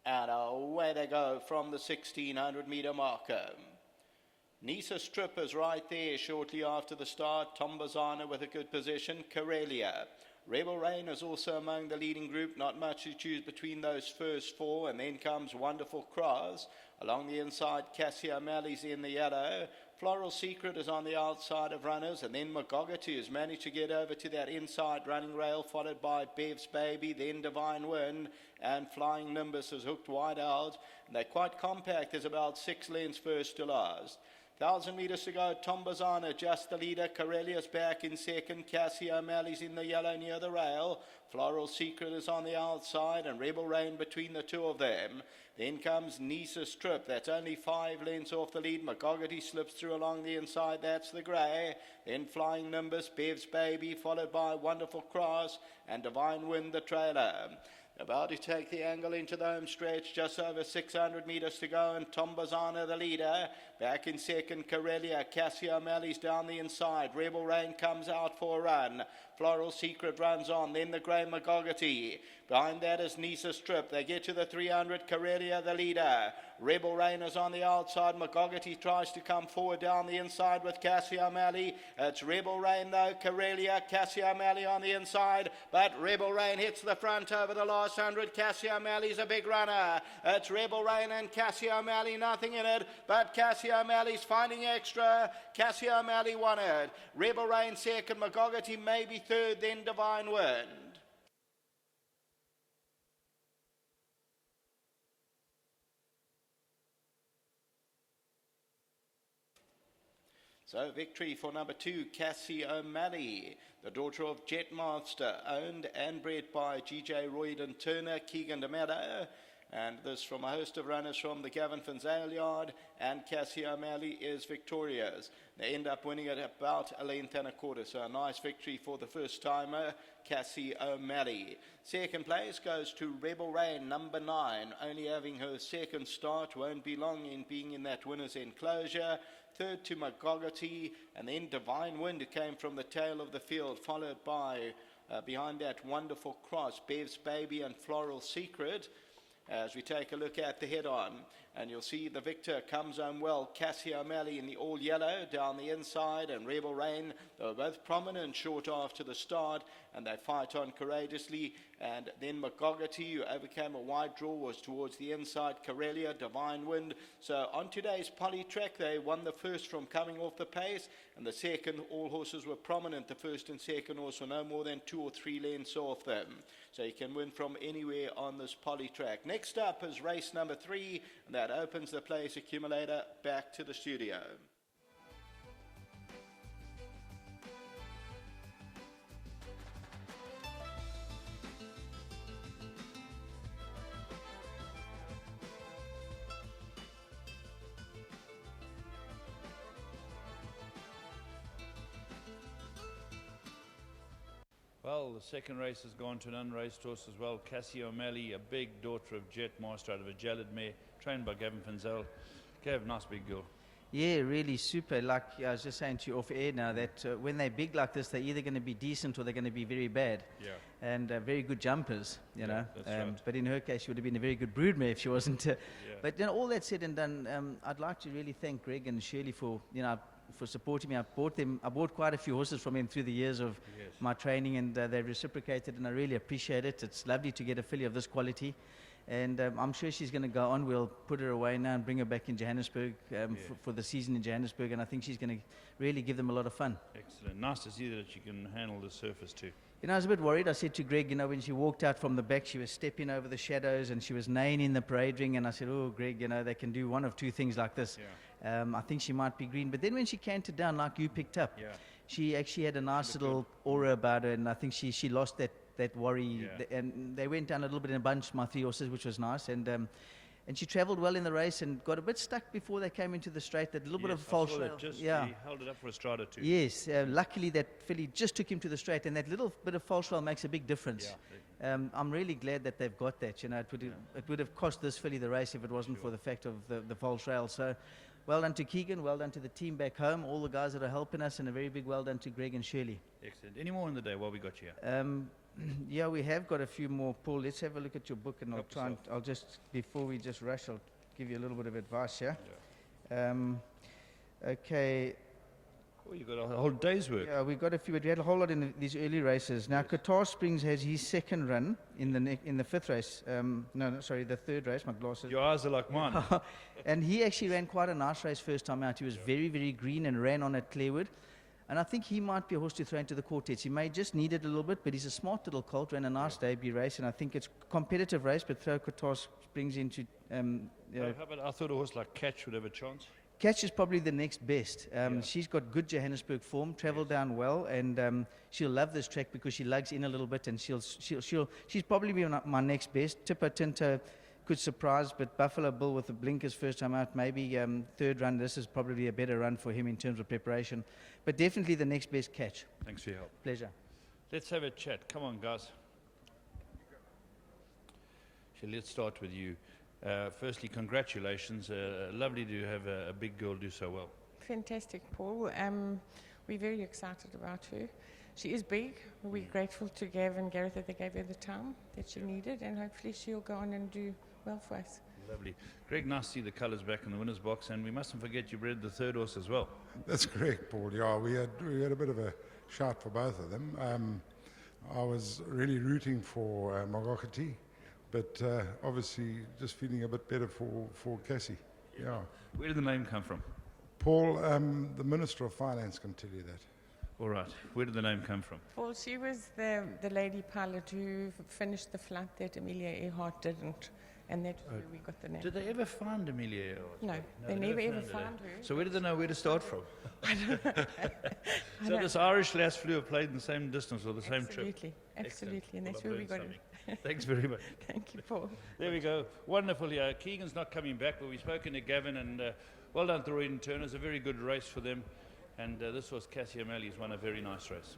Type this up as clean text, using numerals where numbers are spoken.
And away they go from the 1600-meter marker. Nisa Strip is right there shortly after the start. Tom Bazana with a good position. Karelia. Rebel Rain is also among the leading group. Not much to choose between those first four. And then comes Wonderful Cross. Along the inside, Cassie O'Malley's in the yellow. Floral Secret is on the outside of runners. And then Magogatu has managed to get over to that inside running rail, followed by Bev's Baby, then Divine Wind. And Flying Nimbus is hooked wide out. And they're quite compact. There's about 6 lengths first to last. 1,000 metres to go. Tom Bazana just the leader. Corellia's back in second. Cassie O'Malley's in the yellow near the rail. Floral Secret is on the outside and Rebel Rain between the two of them. Then comes Nisa Strip. That's only 5 lengths off the lead. Magogatu slips through along the inside. That's the grey. Then Flying Nimbus, Bev's Baby, followed by Wonderful Cross and Divine Wind the trailer. About to take the angle into the home stretch, just over 600 metres to go, and Tom Bazana the leader. Back in second, Karelia. Cassie O'Malley's down the inside. Rebel Rain comes out for a run. Floral Secret runs on, then the grey Magogatu. Behind that is Nisa Strip. They get to the 300, Karelia the leader. Rebel Rain is on the outside. Magogatu tries to come forward down the inside with Cassie O'Malley. It's Rebel Rain though, Karelia, Cassie O'Malley on the inside, but Rebel Rain hits the front over the last 100. Cassie O'Malley's a big runner. It's Rebel Rain and Cassie O'Malley, nothing in it, but Cassie O'Malley's finding extra. Cassie O'Malley won it. Rebel Rain second, Magogatu maybe third, then Divine Wind. So victory for number 2, Cassie O'Malley, the daughter of Jetmaster, owned and bred by G.J. Royden Turner, Keegan DeMeadow. And this from a host of runners from the Gavin Finzale yard, and Cassie O'Malley is victorious. They end up winning it about 1 1/4 lengths, so a nice victory for the first timer, Cassie O'Malley. Second place goes to Rebel Rain, number 9, only having her second start, won't be long in being in that winner's enclosure. Third to Magogatu, and then Divine Wind, who came from the tail of the field, followed by, behind that, Wonderful Cross, Bev's Baby and Floral Secret. As we take a look at the head-on, and you'll see the victor comes home well. Cassie O'Malley in the all-yellow down the inside, and Rebel Rain. They were both prominent short after the start, and they fight on courageously. And then Magogatu, who overcame a wide draw, was towards the inside. Karelia, Divine Wind. So on today's poly track, they won the first from coming off the pace, and the second, all horses were prominent. The first and second horse were no more than 2 or 3 lengths off them. So you can win from anywhere on this poly track. Next up is race number 3, and that opens the place accumulator back to the studio. Well, the second race has gone to an unraced horse as well. Cassie O'Malley, a big daughter of Jetmaster out of a Jalad mare, trained by Gavin Finzale. Gav, nice big girl. Yeah, really super. Like I was just saying to you off air now, that when they're big like this, they're either going to be decent or they're going to be very bad. Yeah. And very good jumpers, you know. That's right. But in her case, she would have been a very good broodmare if she wasn't. But all that said and done, I'd like to really thank Greg and Shirley for, for supporting me. I bought quite a few horses from him through the years of my training, and they reciprocated, and I really appreciate it. It's lovely to get a filly of this quality, and I'm sure she's going to go on. We'll put her away now and bring her back in Johannesburg for the season in Johannesburg, and I think she's going to really give them a lot of fun. Excellent. Nice to see that she can handle the surface too. I was a bit worried. I said to Greg, when she walked out from the back, she was stepping over the shadows and she was neighing in the parade ring, and I said, oh, Greg, they can do one of two things like this. I think she might be green. But then when she cantered down, like you picked up, she actually had a nice little aura about her, and I think she lost that worry. And they went down a little bit in a bunch, my 3 horses, which was nice. And she travelled well in the race and got a bit stuck before they came into the straight. That little bit of false rail. He held it up for a stride or two. Yes, luckily that filly just took him to the straight, and that little bit of false rail makes a big difference. I'm really glad that they've got that. It would have cost this filly the race if it wasn't for the fact of the false rail. So, well done to Keegan, well done to the team back home, all the guys that are helping us, and a very big well done to Greg and Shirley. Excellent. Any more in the day while we got you here? Yeah, we have got a few more. Paul, let's have a look at your book, and I'll Help try and yourself. I'll just, before we just rush, I'll give you a little bit of advice, yeah? Okay, Oh, you got a whole day's work. yeah, we've got a few, but we had a whole lot in these early races. Now, Qatar Springs has his second run in the fifth race. No, sorry, the third race, my glasses. Your eyes are like mine. And he actually ran quite a nice race first time out. He was very, very green and ran on at Clarewood. And I think he might be a horse to throw into the quartets. He may just need it a little bit, but he's a smart little colt, ran a nice debut race, and I think it's a competitive race, but throw Qatar Springs into... How about, I thought a horse like Catch would have a chance. Catch is probably the next best. She's got good Johannesburg form, travelled down well, and she'll love this track because she lugs in a little bit, and she's probably be my next best. Tipper Tinto could surprise, but Buffalo Bill with the blinkers first time out, maybe third run. This is probably a better run for him in terms of preparation, but definitely the next best Catch. Thanks for your help. Pleasure. Let's have a chat. Come on, guys. So let's start with you. Firstly, congratulations. Lovely to have a big girl do so well. Fantastic, Paul. We're very excited about her. She is big. We're grateful to Gav and Gareth that they gave her the time that she needed, and hopefully she'll go on and do well for us. Lovely. Greg, nice to see the colours back in the winner's box, and we mustn't forget you bred the third horse as well. That's correct, Paul. Yeah, we had a bit of a shout for both of them. I was really rooting for Mogokati, but obviously just feeling a bit better for Cassie. Yeah. Where did the name come from? Paul, the Minister of Finance can tell you that. All right. Where did the name come from? Paul, she was the lady pilot who finished the flight that Amelia Earhart didn't, and that's where we got the name. Did they ever find Amelia Earhart? No, they never ever found her. So where did they know where to start from? So this Irish lass flew have played in the same distance or the same trip? Absolutely, absolutely, and Well, that's I've where we learned got something. it. Thanks very much. Thank you, Paul. There we go. Wonderful. Yeah, Keegan's not coming back, but we've spoken to Gavin, and well done to Roy and Turner. It's a very good race for them. And this was Cassie O'Malley's won a very nice race.